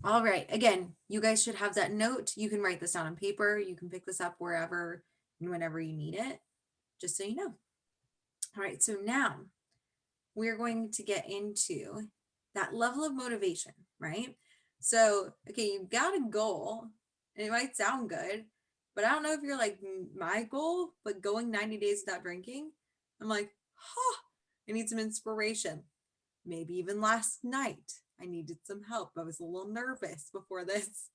All right. Again, you guys should have that note. You can write this down on paper. You can pick this up wherever and whenever you need it, just so you know. All right. So now we're going to get into that level of motivation, right? So, okay, you've got a goal, and it might sound good, but I don't know if you're like my goal, but going 90 days without drinking, I'm like, huh, I need some inspiration. Maybe even last night, I needed some help. I was a little nervous before this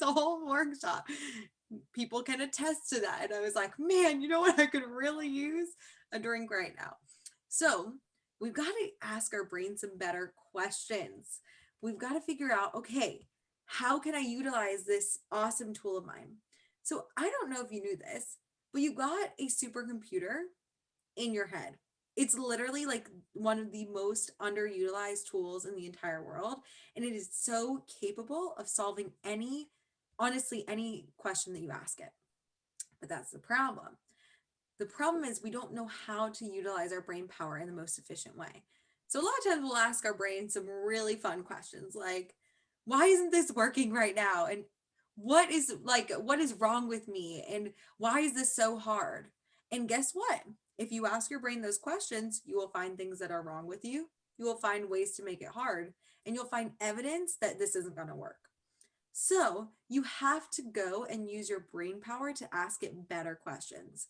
whole workshop. People can attest to that. And I was like, man, you know what? I could really use a drink right now. So we've got to ask our brain some better questions. We've got to figure out, okay, how can I utilize this awesome tool of mine? So I don't know if you knew this, but you got a supercomputer in your head. It's literally like one of the most underutilized tools in the entire world. And it is so capable of solving honestly, any question that you ask it. But that's the problem. The problem is we don't know how to utilize our brain power in the most efficient way. So a lot of times we'll ask our brain some really fun questions like, why isn't this working right now? And what is wrong with me? And why is this so hard? And guess what? If you ask your brain those questions, you will find things that are wrong with you. You will find ways to make it hard, and you'll find evidence that this isn't going to work. So you have to go and use your brain power to ask it better questions.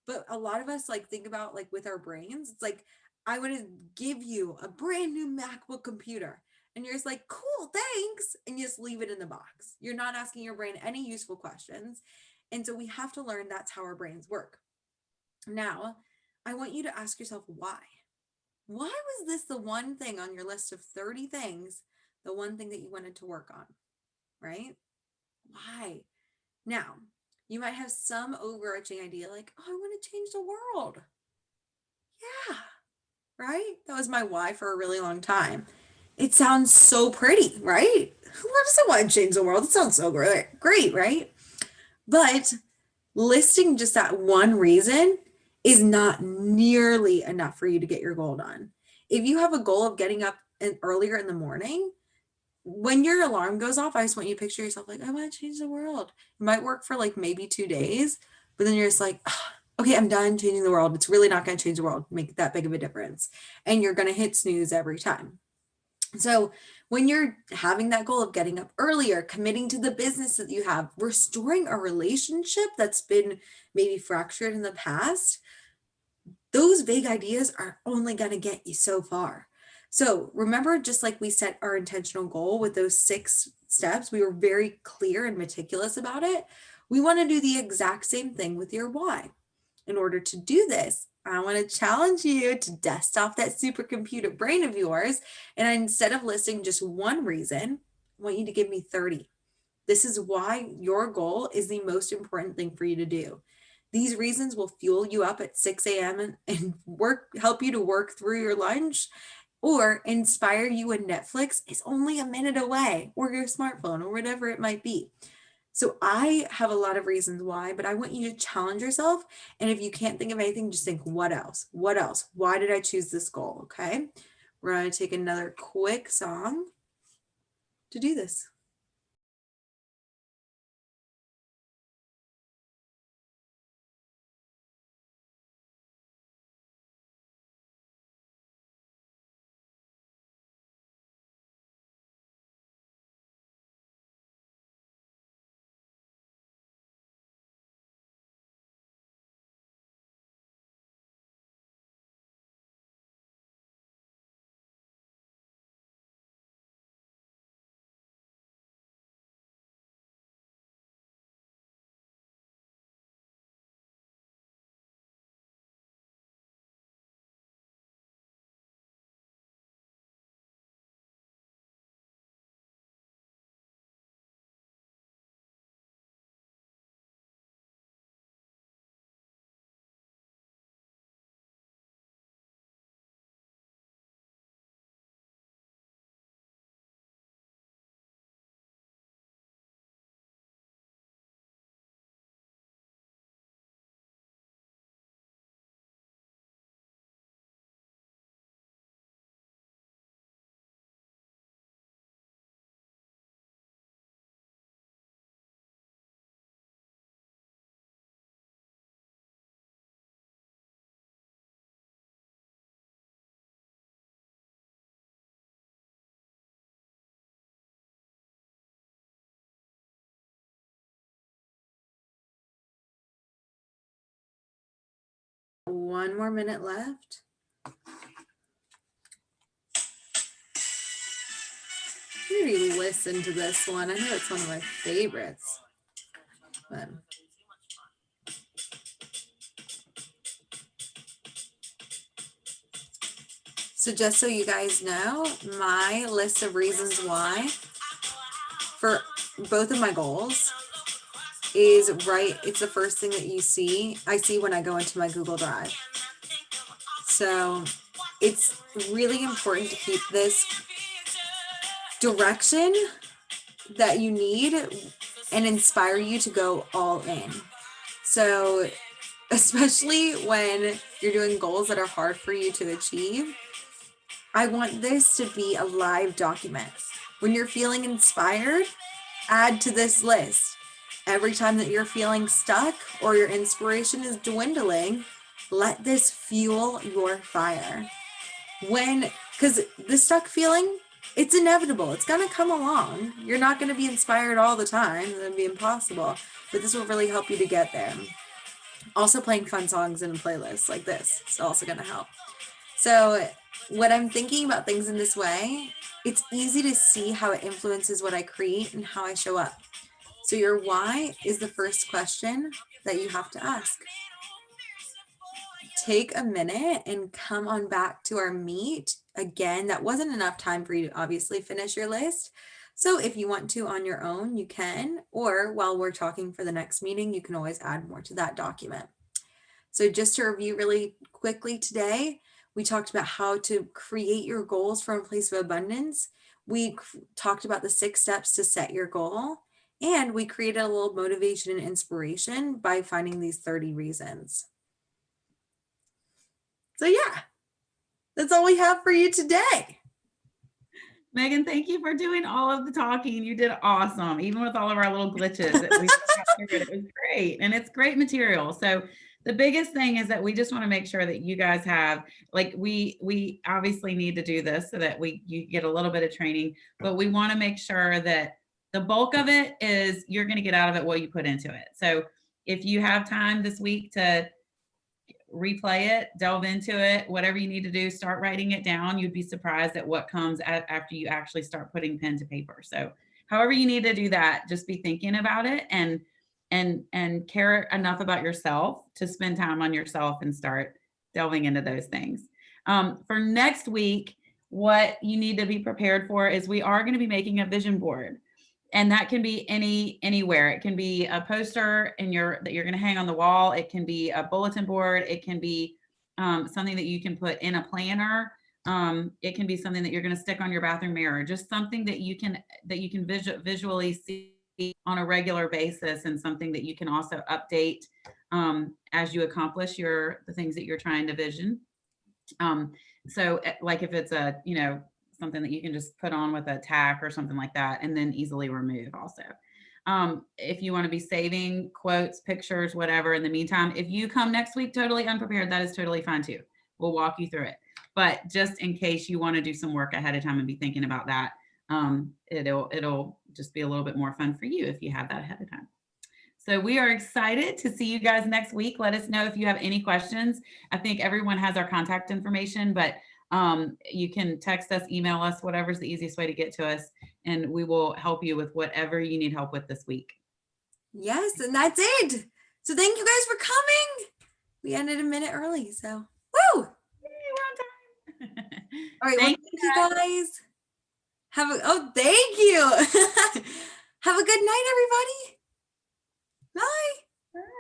But a lot of us like think about like with our brains, it's like, I want to give you a brand new MacBook computer. And you're just like, cool, thanks. And you just leave it in the box. You're not asking your brain any useful questions. And so we have to learn that's how our brains work. Now, I want you to ask yourself why. Why was this the one thing on your list of 30 things, the one thing that you wanted to work on, right? Why? Now, you might have some overarching idea like, oh, I want to change the world. Yeah, right? That was my why for a really long time. It sounds so pretty, right? Who doesn't want to change the world? It sounds so great, right? But listing just that one reason is not nearly enough for you to get your goal done. If you have a goal of getting up earlier in the morning, when your alarm goes off, I just want you to picture yourself like, I want to change the world. It might work for like maybe 2 days, but then you're just like, okay, I'm done changing the world. It's really not going to change the world, make that big of a difference. And you're going to hit snooze every time. So when you're having that goal of getting up earlier, committing to the business that you have, restoring a relationship that's been maybe fractured in the past, those vague ideas are only going to get you so far. So remember, just like we set our intentional goal with those 6 steps, we were very clear and meticulous about it. We want to do the exact same thing with your why. In order to do this, I want to challenge you to dust off that supercomputer brain of yours. And instead of listing just one reason, I want you to give me 30. This is why your goal is the most important thing for you to do. These reasons will fuel you up at 6 a.m. and help you to work through your lunch or inspire you when Netflix is only a minute away or your smartphone or whatever it might be. So I have a lot of reasons why, but I want you to challenge yourself. And if you can't think of anything, just think, what else? What else? Why did I choose this goal? Okay. We're going to take another quick song to do this. 1 more minute left. Maybe listen to this one. I know it's one of my favorites. But so just so you guys know, my list of reasons why for both of my goals is right. It's the first thing that I see when I go into my Google Drive. So it's really important to keep this direction that you need and inspire you to go all in. So especially when you're doing goals that are hard for you to achieve, I want this to be a live document. When you're feeling inspired, add to this list. Every time that you're feeling stuck or your inspiration is dwindling, let this fuel your fire. Because the stuck feeling, it's inevitable. It's going to come along. You're not going to be inspired all the time. That'd be impossible. But this will really help you to get there. Also, playing fun songs in a playlist like this is also going to help. So when I'm thinking about things in this way, it's easy to see how it influences what I create and how I show up. So your why is the first question that you have to ask. Take a minute and come on back to our meet. Again, that wasn't enough time for you to obviously finish your list. So if you want to on your own, you can, or while we're talking for the next meeting, you can always add more to that document. So just to review really quickly today, we talked about how to create your goals from a place of abundance. We talked about the 6 steps to set your goal, and we created a little motivation and inspiration by finding these 30 reasons. So yeah, that's all we have for you today. Megan, thank you for doing all of the talking. You did awesome, even with all of our little glitches. It was great, and it's great material. So the biggest thing is that we just want to make sure that you guys have, like, we obviously need to do this so that you get a little bit of training, but we want to make sure that the bulk of it is you're going to get out of it what you put into it. So if you have time this week to replay it, delve into it, whatever you need to do, start writing it down. You'd be surprised at what comes after you actually start putting pen to paper. So however you need to do that, just be thinking about it and care enough about yourself to spend time on yourself and start delving into those things. For next week, what you need to be prepared for is we are going to be making a vision board. And that can be anywhere. It can be a poster that you're going to hang on the wall. It can be a bulletin board. It can be something that you can put in a planner. It can be something that you're going to stick on your bathroom mirror. Just something that you can visually see on a regular basis, and something that you can also update as you accomplish the things that you're trying to vision. So like if it's something that you can just put on with a tack or something like that, and then easily remove also. If you want to be saving quotes, pictures, whatever, in the meantime, if you come next week totally unprepared, that is totally fine too. We'll walk you through it. But just in case you want to do some work ahead of time and be thinking about that, it'll just be a little bit more fun for you if you have that ahead of time. So we are excited to see you guys next week. Let us know if you have any questions. I think everyone has our contact information, but you can text us, email us, whatever's the easiest way to get to us, and we will help you with whatever you need help with this week. Yes, and that's it. So thank you guys for coming. We ended a minute early, so woo! Yay, we're on time. All right, thank you guys. Thank you. Have a good night, everybody. Bye.